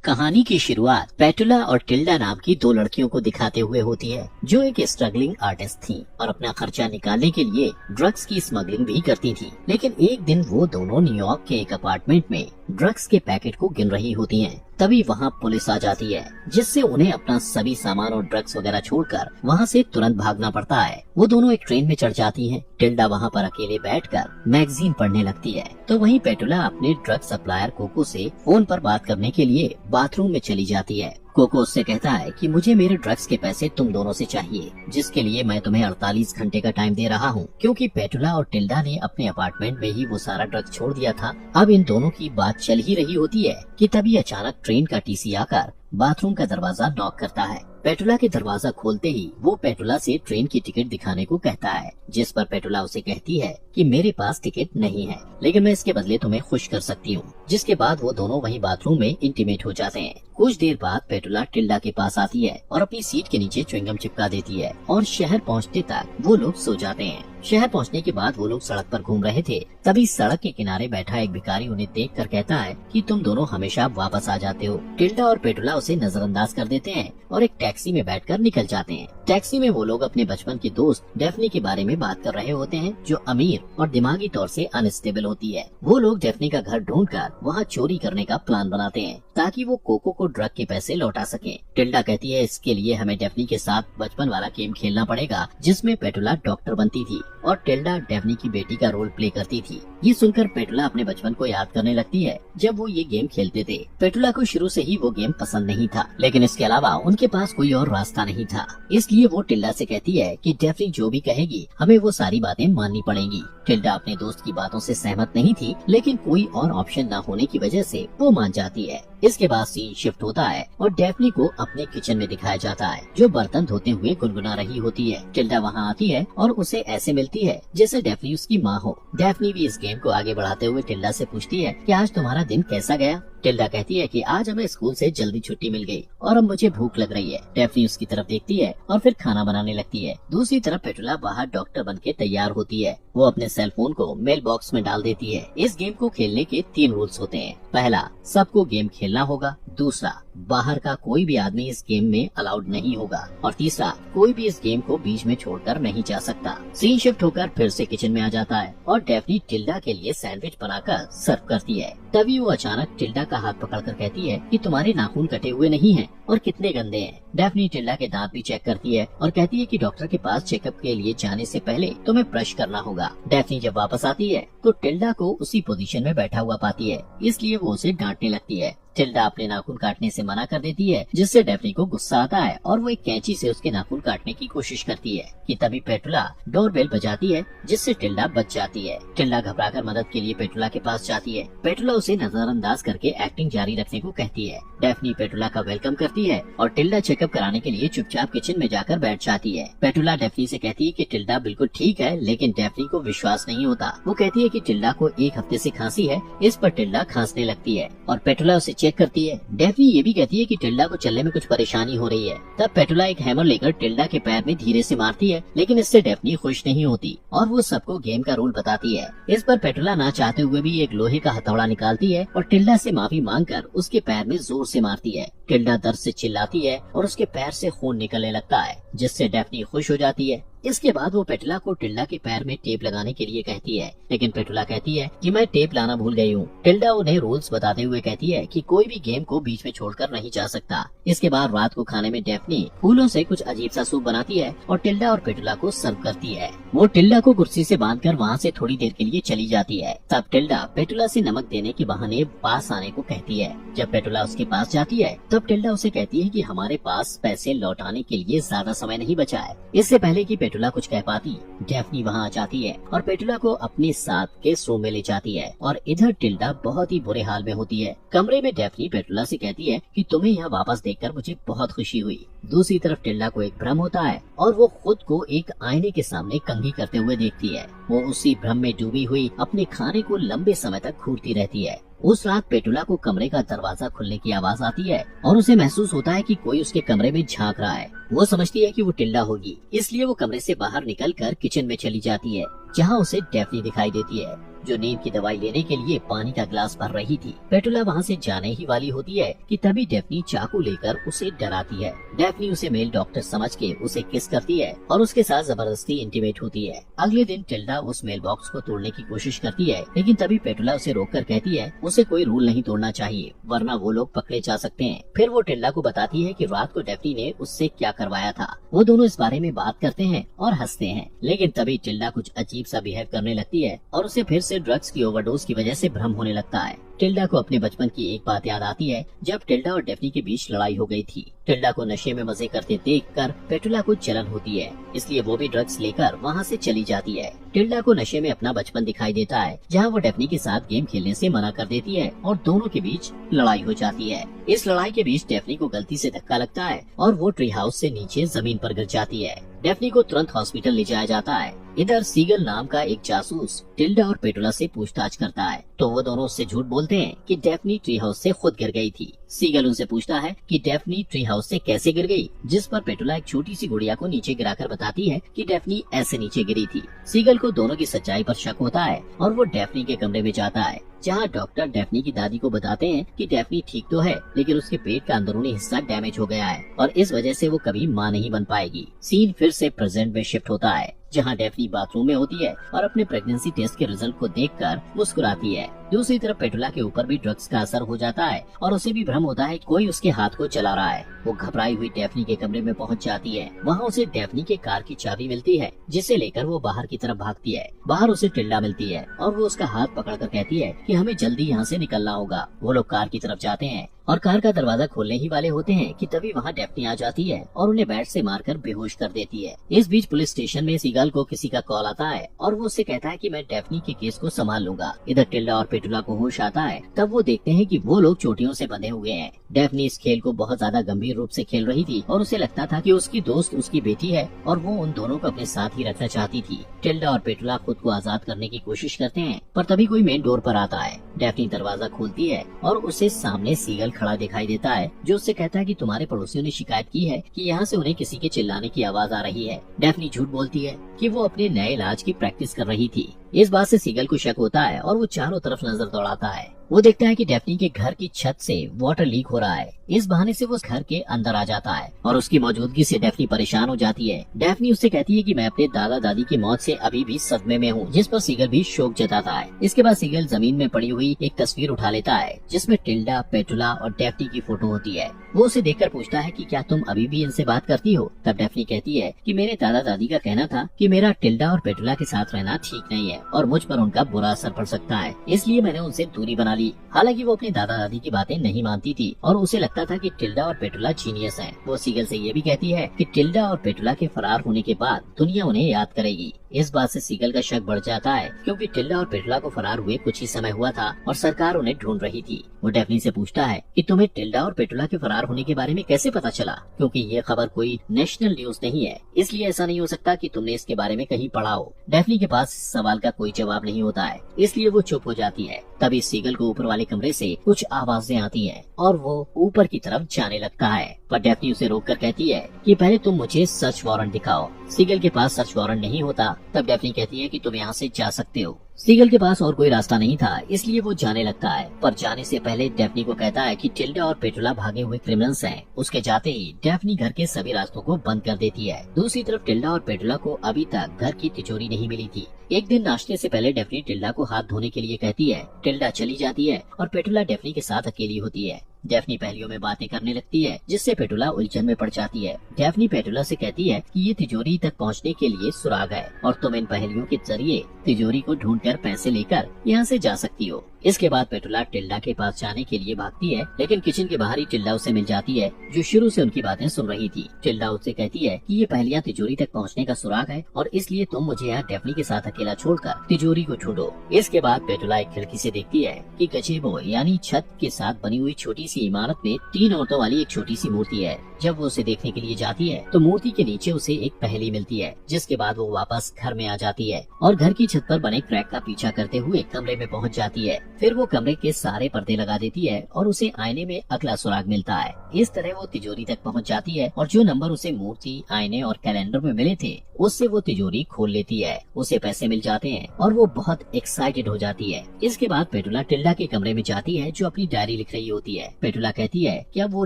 कहानी की शुरुआत पेटुला और टिल्डा नाम की दो लड़कियों को दिखाते हुए होती है, जो एक स्ट्रगलिंग आर्टिस्ट थीं और अपना खर्चा निकालने के लिए ड्रग्स की स्मगलिंग भी करती थीं। लेकिन एक दिन वो दोनों न्यूयॉर्क के एक अपार्टमेंट में ड्रग्स के पैकेट को गिन रही होती हैं। तभी वहाँ पुलिस आ जाती है, जिससे उन्हें अपना सभी सामान और ड्रग्स वगैरह छोड़कर वहाँ से तुरंत भागना पड़ता है। वो दोनों एक ट्रेन में चढ़ जाती हैं। टिल्डा वहाँ पर अकेले बैठकर मैगजीन पढ़ने लगती है, तो वहीं पेटुला अपने ड्रग सप्लायर कोको से फोन पर बात करने के लिए बाथरूम में चली जाती है। कोको उससे कहता है कि मुझे मेरे ड्रग्स के पैसे तुम दोनों से चाहिए, जिसके लिए मैं तुम्हें 48 घंटे का टाइम दे रहा हूँ, क्योंकि पेटुला और टिल्डा ने अपने अपार्टमेंट में ही वो सारा ड्रग्स छोड़ दिया था। अब इन दोनों की बात चल ही रही होती है कि तभी अचानक ट्रेन का टीसी आकर बाथरूम का दरवाजा नॉक करता है। पेटुला के दरवाजा खोलते ही वो पेटुला से ट्रेन की टिकट दिखाने को कहता है, जिस पर पेटुला उसे कहती है कि मेरे पास टिकट नहीं है, लेकिन मैं इसके बदले तुम्हें खुश कर सकती हूँ। जिसके बाद वो दोनों वहीं बाथरूम में इंटीमेट हो जाते हैं। कुछ देर बाद पेटुला टिल्डा के पास आती है और अपनी सीट के नीचे च्युइंगम चिपका देती है और शहर पहुँचते तक वो लोग सो जाते हैं। शहर पहुंचने के बाद वो लोग सड़क पर घूम रहे थे, तभी सड़क के किनारे बैठा एक भिखारी उन्हें देखकर कहता है कि तुम दोनों हमेशा वापस आ जाते हो। टिल्डा और पेटुला उसे नजरअंदाज कर देते हैं और एक टैक्सी में बैठकर निकल जाते हैं। टैक्सी में वो लोग अपने बचपन के दोस्त डेफनी के बारे में बात कर रहे होते हैं, जो अमीर और दिमागी तौर से अनस्टेबल होती है। वो लोग डेफनी का घर ढूंढकर वहाँ चोरी करने का प्लान बनाते हैं, ताकि वो कोको को ड्रग के पैसे लौटा सके। टिल्डा कहती है इसके लिए हमें डेफनी के साथ बचपन वाला गेम खेलना पड़ेगा, जिसमें पेटुला डॉक्टर बनती थी और टिल्डा डेफनी की बेटी का रोल प्ले करती थी। ये सुनकर पेटुला अपने बचपन को याद करने लगती है, जब वो ये गेम खेलते थे। पेटुला को शुरू से ही वो गेम पसंद नहीं था, लेकिन इसके अलावा उनके पास कोई और रास्ता नहीं था। इसलिए वो टिल्डा से कहती है कि डेफनी जो भी कहेगी हमें वो सारी बातें माननी पड़ेंगी। टिल्डा अपने दोस्त की बातों से सहमत नहीं थी, लेकिन कोई और ऑप्शन न होने की वजह से वो मान जाती है। इसके बाद सीन शिफ्ट होता है और डेफनी को अपने किचन में दिखाया जाता है, जो बर्तन धोते हुए गुनगुना रही होती है। टिल्डा वहाँ आती है और उसे ऐसे मिलती है जैसे डेफनी उसकी माँ हो। डेफनी भी इस गेम को आगे बढ़ाते हुए टिल्डा से पूछती है कि आज तुम्हारा दिन कैसा गया। टिल्डा कहती है कि आज हमें स्कूल से जल्दी छुट्टी मिल गई और अब मुझे भूख लग रही है। डेफनी उसकी तरफ देखती है और फिर खाना बनाने लगती है। दूसरी तरफ पेटुला बाहर डॉक्टर बनके तैयार होती है। वो अपने सेल फोन को मेल बॉक्स में डाल देती है। इस गेम को खेलने के 3 रूल्स होते हैं। पहला, सबको गेम खेलना होगा। दूसरा, बाहर का कोई भी आदमी इस गेम में अलाउड नहीं होगा। और तीसरा, कोई भी इस गेम को बीच में छोड़कर नहीं जा सकता। सीन शिफ्ट होकर फिर से किचन में आ जाता है और डेफनी टिल्डा के लिए सैंडविच बनाकर सर्व करती है। तभी वो अचानक टिल्डा का हाथ पकड़कर कहती है कि तुम्हारे नाखून कटे हुए नहीं हैं और कितने गंदे हैं। डेफनी टिल्डा के दांत भी चेक करती है और कहती है कि डॉक्टर के पास चेकअप के लिए जाने से पहले तुम्हें ब्रश करना होगा। डेफनी जब वापस आती है तो टिल्डा को उसी पोजीशन में बैठा हुआ पाती है, इसलिए वो उसे डांटने लगती है। टिल्डा अपने नाखून काटने से मना कर देती है, जिससे डेफनी को गुस्सा आता है और वो एक कैंची से उसके नाखून काटने की कोशिश करती है कि तभी पेटुला डोरबेल बजाती है, जिससे टिल्डा बच जाती है। टिल्डा घबराकर मदद के लिए पेटुला के पास जाती है। पेटुला उसे नजरअंदाज करके एक्टिंग जारी रखने को कहती है। डेफनी पेटुला का वेलकम करती है और टिल्डा चेकअप कराने के लिए चुपचाप किचन में जाकर बैठ जाती है। पेटुला डेफनी से कहती है कि टिल्डा बिल्कुल ठीक है, लेकिन डेफनी को विश्वास नहीं होता। वो कहती है कि टिल्डा को 1 हफ्ते से खांसी है। इस पर टिल्डा खांसने लगती है और पेटुला उसे चेक करती है। डेफनी ये भी कहती है कि टिल्डा को चलने में कुछ परेशानी हो रही है। तब पेटुला एक हैमर लेकर टिल्डा के पैर में धीरे से मारती है, लेकिन इससे डेफनी खुश नहीं होती और वो सबको गेम का रूल बताती है। इस पर पेटुला ना चाहते हुए भी एक लोहे का हथौड़ा निकालती है और टिल्डा से माफी मांगकर उसके पैर में जोर से मारती है। टिल्डा दर्द से चिल्लाती है और उसके पैर से खून निकलने लगता है, जिससे डेफनी खुश हो जाती है। इसके बाद वो पेटुला को टिल्डा के पैर में टेप लगाने के लिए कहती है, लेकिन पेटुला कहती है कि मैं टेप लाना भूल गई हूँ। टिल्डा उन्हें रूल्स बताते हुए कहती है कि कोई भी गेम को बीच में छोड़कर नहीं जा सकता। इसके बाद रात को खाने में डेफनी फूलों से कुछ अजीब सा सूप बनाती है और टिल्डा और पेटुला को सर्व करती है। वो टिल्डा को कुर्सी से बांधकर वहाँ से थोड़ी देर के लिए चली जाती है। तब टिल्डा पेटुला से नमक देने के बहाने पास आने को कहती है। जब पेटुला उसके पास जाती है तब टिल्डा उसे कहती है कि हमारे पास पैसे लौटाने के लिए ज्यादा समय नहीं बचा है। इससे पहले कि पेटुला कुछ कह पाती, डेफनी वहाँ आ जाती है और पेटुला को अपने साथ गेस्ट रूम में ले जाती है और इधर टिल्डा बहुत ही बुरे हाल में होती है। कमरे में डेफनी पेटुला से कहती है कि तुम्हें यहाँ वापस देखकर मुझे बहुत खुशी हुई। दूसरी तरफ टिल्डा को एक भ्रम होता है और वो खुद को एक आईने के सामने कंघी करते हुए देखती है। वो उसी भ्रम में डूबी हुई अपने खाने को लंबे समय तक घूरती रहती है। उस रात पेटुला को कमरे का दरवाजा खुलने की आवाज आती है और उसे महसूस होता है कि कोई उसके कमरे में झांक रहा है। वो समझती है कि वो टिल्डा होगी, इसलिए वो कमरे से बाहर निकलकर किचन में चली जाती है, जहाँ उसे डेफनी दिखाई देती है। जो नींद की दवाई लेने के लिए पानी का गिलास भर रही थी। पेटुला वहाँ से जाने ही वाली होती है कि तभी डेफ्नी चाकू लेकर उसे डराती है। डेफ्नी उसे मेल डॉक्टर समझ के उसे किस करती है और उसके साथ जबरदस्ती इंटीमेट होती है। अगले दिन टिल्डा उस मेल बॉक्स को तोड़ने की कोशिश करती है, लेकिन तभी पेटुला उसे रोककर कहती है उसे कोई रूल नहीं तोड़ना चाहिए, वरना वो लोग पकड़े जा सकते हैं। फिर वो टिल्डा को बताती है कि रात को डेफ्नी ने उससे क्या करवाया था। वो दोनों इस बारे में बात करते हैं और हंसते हैं, लेकिन तभी टिल्डा कुछ अजीब सा बिहेव करने लगती है और उसे फिर से ड्रग्स की ओवरडोज की वजह से भ्रम होने लगता है। टिल्डा को अपने बचपन की एक बात याद आती है, जब टिल्डा और डेफ्नी के बीच लड़ाई हो गई थी। टिल्डा को नशे में मजे करते देखकर पेटुला को जलन होती है, इसलिए वो भी ड्रग्स लेकर वहाँ से चली जाती है। टिल्डा को नशे में अपना बचपन दिखाई देता है, जहाँ वो डेफ्नी के साथ गेम खेलने से मना कर देती है और दोनों के बीच लड़ाई हो जाती है। इस लड़ाई के बीच डेफ्नी को गलती से धक्का लगता है और वो ट्री हाउस से नीचे जमीन पर गिर जाती है। डेफ्नी को तुरंत हॉस्पिटल ले जाया जाता है। इधर सीगल नाम का एक जासूस टिल्डा और पेटुला से पूछताछ करता है, तो वो दोनों उससे झूठ बोलते हैं कि डेफ्नी ट्री हाउस से खुद गिर गई थी। सीगल उनसे पूछता है कि डेफ्नी ट्री हाउस से कैसे गिर गई, जिस पर पेटुला एक छोटी सी गुड़िया को नीचे गिराकर बताती है कि डेफ्नी ऐसे नीचे गिरी थी। सीगल को दोनों की सच्चाई पर शक होता है और वो डेफ्नी के कमरे में जाता है, जहाँ डॉक्टर डेफ्नी की दादी को बताते हैं कि डेफ्नी ठीक तो है, लेकिन उसके पेट का अंदरूनी हिस्सा डैमेज हो गया है और इस वजह से वो कभी माँ नहीं बन पाएगी। सीन फिर से प्रेजेंट में शिफ्ट होता है, जहाँ डेफ्नी बाथरूम में होती है और अपने प्रेगनेंसी टेस्ट के रिजल्ट को देखकर मुस्कुराती है। दूसरी तरफ पेटुला के ऊपर भी ड्रग्स का असर हो जाता है और उसे भी भ्रम होता है कोई उसके हाथ को चला रहा है। वो घबराई हुई डेफ्नी के कमरे में पहुंच जाती है। वहाँ उसे डेफ्नी के कार की चाबी मिलती है, जिसे लेकर वो बाहर की तरफ भागती है। बाहर उसे टिल्डा मिलती है और वो उसका हाथ पकड़कर कहती है कि हमें जल्दी यहाँ से निकलना होगा। वो लोग कार की तरफ जाते हैं और कार का दरवाजा खोलने ही वाले होते हैं कि तभी वहाँ डेफ्नी आ जाती है और उन्हें बैट से मारकर बेहोश कर देती है। इस बीच पुलिस स्टेशन में सीगल को किसी का कॉल आता है और वो उससे कहता है कि मैं डेफ्नी के केस को संभाल लूंगा। इधर टिल्डा और पेटुला को होश आता है, तब वो देखते हैं कि वो लोग चोटियों से बंधे हुए हैं। डेफ्नी इस खेल को बहुत ज्यादा गंभीर रूप से खेल रही थी और उसे लगता था कि उसकी दोस्त उसकी बेटी है और वो उन दोनों को अपने साथ ही रखना चाहती थी। टिल्डा और पेटुला खुद को आजाद करने की कोशिश करते हैं, पर तभी कोई मेन डोर पर आता है। डेफ्नी दरवाजा खोलती है और उसे सामने सीगल खड़ा दिखाई देता है, जो उससे कहता है कि तुम्हारे पड़ोसियों ने शिकायत की है कि यहाँ से उन्हें किसी के चिल्लाने की आवाज आ रही है। डेफ्नी झूठ बोलती है कि वो अपने नए इलाज की प्रैक्टिस कर रही थी। इस बात से सीगल को शक होता है और वो चारों तरफ नजर दौड़ाता है। वो देखता है कि डेफ्नी के घर की छत से वाटर लीक हो रहा है। इस बहाने से वो घर के अंदर आ जाता है और उसकी मौजूदगी से डेफ्नी परेशान हो जाती है। डेफ्नी उससे कहती है कि मैं अपने दादा दादी की मौत से अभी भी सदमे में हूँ, जिस पर सीगल भी शोक जताता है। इसके बाद सीगल जमीन में पड़ी हुई एक तस्वीर उठा लेता है, जिसमें टिल्डा, पेटुला और डेफ्नी की फोटो होती है। वो उसे देखकर पूछता है कि क्या तुम अभी भी इनसे बात करती हो? तब डेफ्नी कहती है कि मेरे दादा दादी का कहना था कि मेरा टिल्डा और पेटुला के साथ रहना ठीक नहीं है और मुझ पर उनका बुरा असर पड़ सकता है, इसलिए मैंने उनसे दूरी बना ली। हालांकि वो अपनी दादा दादी की बातें नहीं मानती थी और उसे लगता था कि टिल्डा और पेटुला जीनियस हैं। वो सीगल से ये भी कहती है कि टिल्डा और पेटुला के फरार होने के बाद दुनिया उन्हें याद करेगी। इस बात से सीगल का शक बढ़ जाता है, क्योंकि टिल्डा और पेटुला को फरार हुए कुछ ही समय हुआ था और सरकार उन्हें ढूंढ रही थी। वो डेफ्नी से पूछता है कि तुम्हें टिल्डा और पेटुला के फरार होने के बारे में कैसे पता चला, क्योंकि ये खबर कोई नेशनल न्यूज नहीं है, इसलिए ऐसा नहीं हो सकता कि तुमने इसके बारे में कहीं पढ़ा हो। डेफ्नी के पास इस सवाल का कोई जवाब नहीं होता है, इसलिए वो चुप हो जाती है। तभी सीगल को ऊपर वाले कमरे से कुछ आवाजें आती हैं और वो ऊपर की तरफ जाने लगता है, पर डेफ्नी उसे रोककर कहती है कि पहले तुम मुझे सर्च वारंट दिखाओ। सीगल के पास सर्च वारंट नहीं होता। तब डेफ्नी कहती है कि तुम यहाँ से जा सकते हो। सीगल के पास और कोई रास्ता नहीं था, इसलिए वो जाने लगता है, पर जाने से पहले डेफ्नी को कहता है कि टिल्डा और पेटुला भागे हुए क्रिमिनल्स हैं। उसके जाते ही डेफ्नी घर के सभी रास्तों को बंद कर देती है। दूसरी तरफ टिल्डा और पेटुला को अभी तक घर की तिजोरी नहीं मिली थी। एक दिन नाश्ते से पहले डेफ्नी टिल्डा को हाथ धोने के लिए कहती है। टिल्डा चली जाती है और पेटुला डेफ्नी के साथ अकेली होती है। डेफ्नी पहेलियों में बातें करने लगती है, जिससे पेटुला उलझन में पड़ जाती है। डेफ्नी पेटुला से कहती है कि ये तिजोरी तक पहुंचने के लिए सुराग है और तुम इन पहेलियों के जरिए तिजोरी को ढूंढकर पैसे लेकर यहाँ से जा सकती हो। इसके बाद पेटुला टिल्डा के पास जाने के लिए भागती है, लेकिन किचन के बाहर ही टिल्डा उसे मिल जाती है, जो शुरू से उनकी बातें सुन रही थी। टिल्डा उससे कहती है कि ये पहेलियां तिजोरी तक पहुंचने का सुराग है और इसलिए तुम मुझे यहाँ डेफ्नी के साथ अकेला छोड़कर तिजोरी को ढूंढो। इसके बाद पेटुला एक खिड़की से देखती है कि गजेबो यानी छत के साथ बनी हुई छोटी सी इमारत में 3 औरतों वाली एक छोटी सी मूर्ति है। जब वो उसे देखने के लिए जाती है तो मूर्ति के नीचे उसे एक पहेली मिलती है, जिसके बाद वो वापस घर में आ जाती है और घर की छत पर बने क्रैक का पीछा करते हुए कमरे में पहुंच जाती है। फिर वो कमरे के सारे पर्दे लगा देती है और उसे आईने में अगला सुराग मिलता है। इस तरह वो तिजोरी तक पहुंच जाती है और जो नंबर उसे मूर्ति, आईने और कैलेंडर में मिले थे उससे वो तिजोरी खोल लेती है। उसे पैसे मिल जाते हैं और वो बहुत एक्साइटेड हो जाती है। इसके बाद पेटुला टिल्डा के कमरे में जाती है जो अपनी डायरी लिख रही होती है। पेटुला कहती है कि अब वो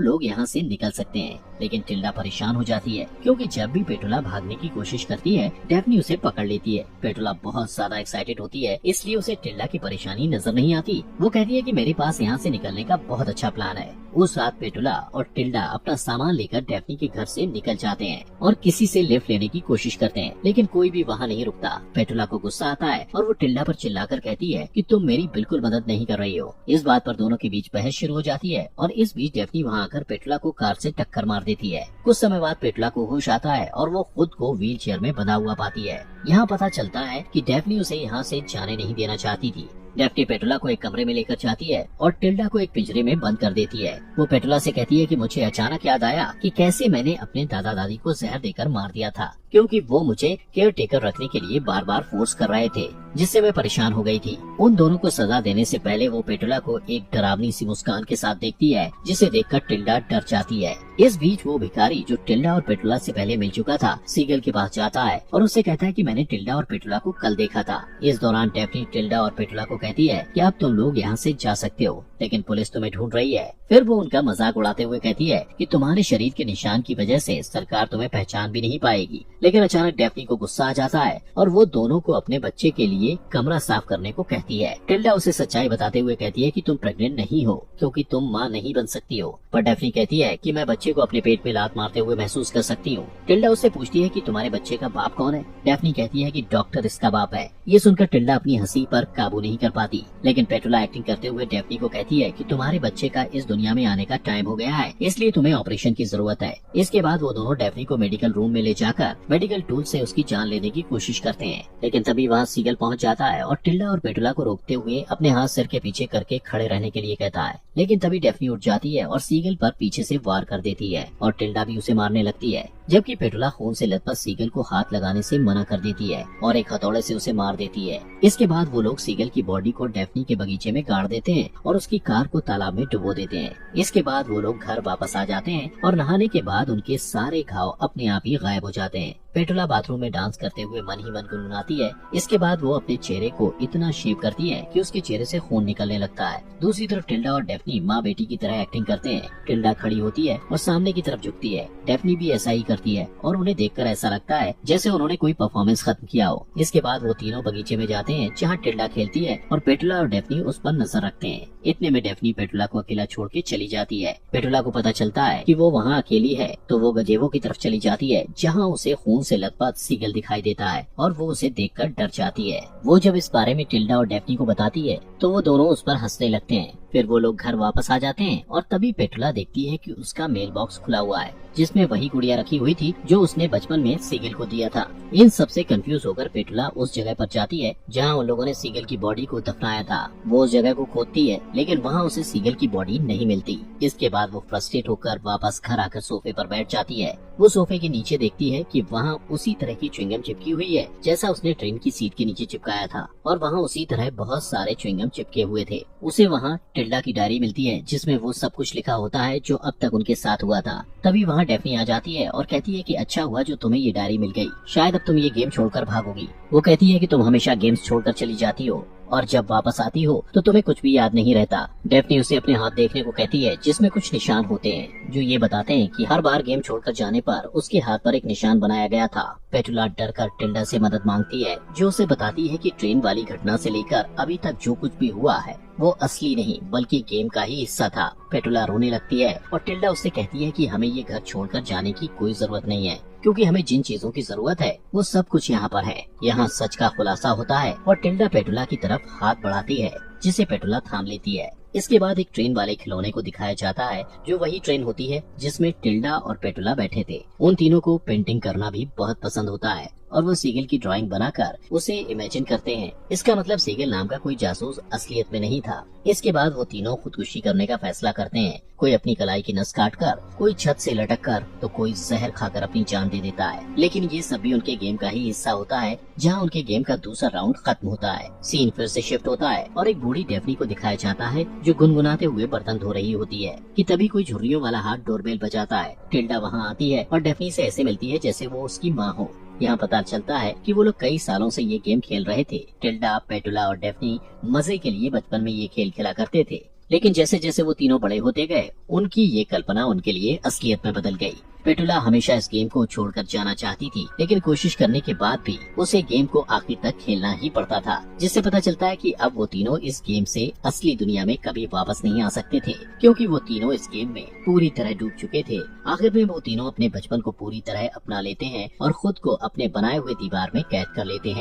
लोग यहाँ से निकल सकते हैं, लेकिन टिल्डा परेशान हो जाती है क्योंकि जब भी पेटुला भागने की कोशिश करती है डेफनी उसे पकड़ लेती है। पेटुला बहुत ज्यादा एक्साइटेड होती है, इसलिए उसे टिल्डा की परेशानी नजर नहीं आती। वो कहती है कि मेरे पास यहाँ से निकलने का बहुत अच्छा प्लान है। उस रात पेटुला और टिल्डा अपना सामान लेकर डेफनी के घर से निकल जाते हैं और किसी से लिफ्ट लेने की कोशिश करते हैं, लेकिन कोई भी वहाँ नहीं रुकता। पेटुला को गुस्सा आता है और वो टिल्डा पर चिल्लाकर कहती है कि तुम मेरी बिल्कुल मदद नहीं कर रही हो। इस बात पर दोनों के बीच बहस शुरू हो जाती है और इस बीच डेफनी वहाँ आकर पेटुला को कार से टक्कर मार देती है। कुछ समय बाद पेटुला को होश आता है और वो खुद को व्हील चेयर में बंधा हुआ पाती है। यहाँ पता चलता है कि डेफनी उसे यहाँ से जाने नहीं देना चाहती थी। डेफनी पेटुला को एक कमरे में लेकर जाती है और टिल्डा को एक पिंजरे में बंद कर देती है। वो पेटुला से कहती है कि मुझे अचानक याद आया कि कैसे मैंने अपने दादा दादी को जहर देकर मार दिया था, क्योंकि वो मुझे केयर टेकर रखने के लिए बार बार फोर्स कर रहे थे, जिससे मैं परेशान हो गई थी। उन दोनों को सजा देने से पहले वो पेटुला को एक डरावनी सी मुस्कान के साथ देखती है, जिसे देखकर टिल्डा डर जाती है। इस बीच वो भिखारी जो टिल्डा और पेटुला से पहले मिल चुका था सीगल के पास जाता है और उससे कहता है कि मैंने टिल्डा और पेटुला को कल देखा था। इस दौरान डेफनी टिल्डा और पेटुला को कहती है कि अब तुम लोग यहाँ से जा सकते हो, लेकिन पुलिस तुम्हें ढूंढ रही है। फिर वो उनका मजाक उड़ाते हुए कहती है कि तुम्हारे शरीर के निशान की वजह से सरकार तुम्हें पहचान भी नहीं पाएगी। लेकिन अचानक डेफनी को गुस्सा आ जाता है और वो दोनों को अपने बच्चे के लिए कमरा साफ करने को कहती है। टिल्डा उसे सच्चाई बताते हुए कहती है कि तुम प्रेग्नेंट नहीं हो क्योंकि तुम माँ नहीं बन सकती हो, पर डेफनी कहती है कि मैं बच्चे को अपने पेट में लात मारते हुए महसूस कर सकती हूँ। टिल्डा उससे पूछती है कि तुम्हारे बच्चे का बाप कौन है। डेफनी कहती है कि डॉक्टर इसका बाप है। ये सुनकर टिल्डा अपनी हंसी पर काबू नहीं कर पाती, लेकिन पेटुला एक्टिंग करते हुए डेफनी को कहती है कि तुम्हारे बच्चे का इस दुनिया में आने का टाइम हो गया है, इसलिए तुम्हें ऑपरेशन की जरूरत है। इसके बाद वो दोनों डेफनी को मेडिकल रूम में ले जाकर मेडिकल टूल से उसकी जान लेने की कोशिश करते हैं, लेकिन तभी वहाँ सीगल पहुँच जाता है और टिल्डा और पेटुला को रोकते हुए अपने हाथ सिर के पीछे करके खड़े रहने के लिए कहता है। लेकिन तभी डेफनी उठ जाती है और सीगल पर पीछे से वार कर देती है और टिल्डा भी उसे मारने लगती है, जबकि पेटुला खून से लथपथ सीगल को हाथ लगाने से मना कर देती है और एक हथौड़े से उसे मार देती है। इसके बाद वो लोग सीगल की बॉडी को डेफनी के बगीचे में गाड़ देते हैं और उसकी कार को तालाब में डुबो देते हैं। इसके बाद वो लोग घर वापस आ जाते हैं और नहाने के बाद उनके सारे घाव अपने आप ही गायब हो जाते हैं। पेटुला बाथरूम में डांस करते हुए मन ही मन गुनगुनाती है। इसके बाद वो अपने चेहरे को इतना शेव करती है कि उसके चेहरे से खून निकलने लगता है। दूसरी तरफ टिल्डा और डेफनी माँ बेटी की तरह एक्टिंग करते हैं। टिल्डा खड़ी होती है और सामने की तरफ झुकती है। डेफनी भी ऐसा ही करती है और उन्हें देखकर ऐसा लगता है जैसे उन्होंने कोई परफॉर्मेंस खत्म किया हो। इसके बाद वो तीनों बगीचे में जाते हैं जहाँ टिल्डा खेलती है और पेटुला और डेफनी उस पर नजर रखते हैं। इतने में डेफनी पेटुला को अकेला छोड़ के चली जाती है। पेटुला को पता चलता है कि वो वहाँ अकेली है, तो वो गजेबो की तरफ चली जाती है जहाँ उसे खून से लथपथ सीगल दिखाई देता है और वो उसे देखकर डर जाती है। वो जब इस बारे में टिल्डा और डेफनी को बताती है तो वो दोनों उस पर हंसने लगते हैं। फिर वो लोग घर वापस आ जाते हैं और तभी पेटुला देखती है कि उसका मेल बॉक्स खुला हुआ है जिसमें वही गुड़िया रखी हुई थी जो उसने बचपन में सीगल को दिया था। इन सब से कंफ्यूज होकर पेटुला उस जगह पर जाती है जहां उन लोगों ने सीगल की बॉडी को दफनाया था। वो उस जगह को खोदती है, लेकिन वहां उसे सीगल की बॉडी नहीं मिलती। इसके बाद वो फ्रस्ट्रेट होकर वापस घर आकर सोफे पर बैठ जाती है। वो सोफे के नीचे देखती है कि वहाँ उसी तरह की च्युइंगम चिपकी हुई है जैसा उसने ट्रेन की सीट के नीचे चिपकाया था और वहाँ उसी तरह बहुत सारे च्युइंगम चिपके हुए थे। उसे वहाँ टिल्डा की डायरी मिलती है जिसमें वो सब कुछ लिखा होता है जो अब तक उनके साथ हुआ था। तभी वहाँ डेफनी आ जाती है और कहती है कि अच्छा हुआ जो तुम्हें ये डायरी मिल गई, शायद अब तुम ये गेम छोड़कर भागोगी। वो कहती है कि तुम हमेशा गेम्स छोड़कर चली जाती हो और जब वापस आती हो तो तुम्हें कुछ भी याद नहीं रहता। डेफनी उसे अपने हाथ देखने को कहती है जिसमें कुछ निशान होते हैं जो ये बताते हैं कि हर बार गेम छोड़कर जाने पर उसके हाथ पर एक निशान बनाया गया था। पेटुला डर कर टिल्डा से मदद मांगती है जो उसे बताती है कि ट्रेन वाली घटना से लेकर अभी तक जो कुछ भी हुआ है वो असली नहीं बल्कि गेम का ही हिस्सा था। पेटुला रोने लगती है और टिल्डा उससे कहती है कि हमें ये घर छोड़कर जाने की कोई जरूरत नहीं है, क्योंकि हमें जिन चीजों की जरूरत है वो सब कुछ यहाँ पर है। यहाँ सच का खुलासा होता है और टिल्डा पेटुला की तरफ हाथ बढ़ाती है जिसे पेटुला थाम लेती है। इसके बाद एक ट्रेन वाले खिलौने को दिखाया जाता है जो वही ट्रेन होती है जिसमें टिल्डा और पेटुला बैठे थे। उन तीनों को पेंटिंग करना भी बहुत पसंद होता है और वो सीगल की ड्राइंग बनाकर उसे इमेजिन करते हैं। इसका मतलब सीगल नाम का कोई जासूस असलियत में नहीं था। इसके बाद वो तीनों खुदकुशी करने का फैसला करते हैं। कोई अपनी कलाई की नस काट कर, कोई छत से लटक कर, तो कोई जहर खाकर अपनी जान दे देता है। लेकिन ये सब भी उनके गेम का ही हिस्सा होता है, जहाँ उनके गेम का दूसरा राउंड खत्म होता है। सीन फिर से शिफ्ट होता है और एक बूढ़ी डेफनी को दिखाया जाता है जो गुनगुनाते हुए बर्तन धो रही होती है कि तभी कोई झुर्रियों वाला हाथ डोरबेल बजाता है। टिल्डा वहाँ आती है और डेफनी से ऐसे मिलती है जैसे वो उसकी माँ हो। यहाँ पता चलता है कि वो लोग कई सालों से ये गेम खेल रहे थे। टिल्डा, पेटुला और डेफनी मजे के लिए बचपन में ये खेल खेला करते थे, लेकिन जैसे जैसे वो तीनों बड़े होते गए, उनकी ये कल्पना उनके लिए असलियत में बदल गई। पेटुला हमेशा इस गेम को छोड़कर जाना चाहती थी, लेकिन कोशिश करने के बाद भी उसे गेम को आखिर तक खेलना ही पड़ता था, जिससे पता चलता है कि अब वो तीनों इस गेम से असली दुनिया में कभी वापस नहीं आ सकते थे, क्योंकि वो तीनों इस गेम में पूरी तरह डूब चुके थे। आखिर में वो तीनों अपने बचपन को पूरी तरह अपना लेते हैं और खुद को अपने बनाए हुए दीवार में कैद कर लेते हैं।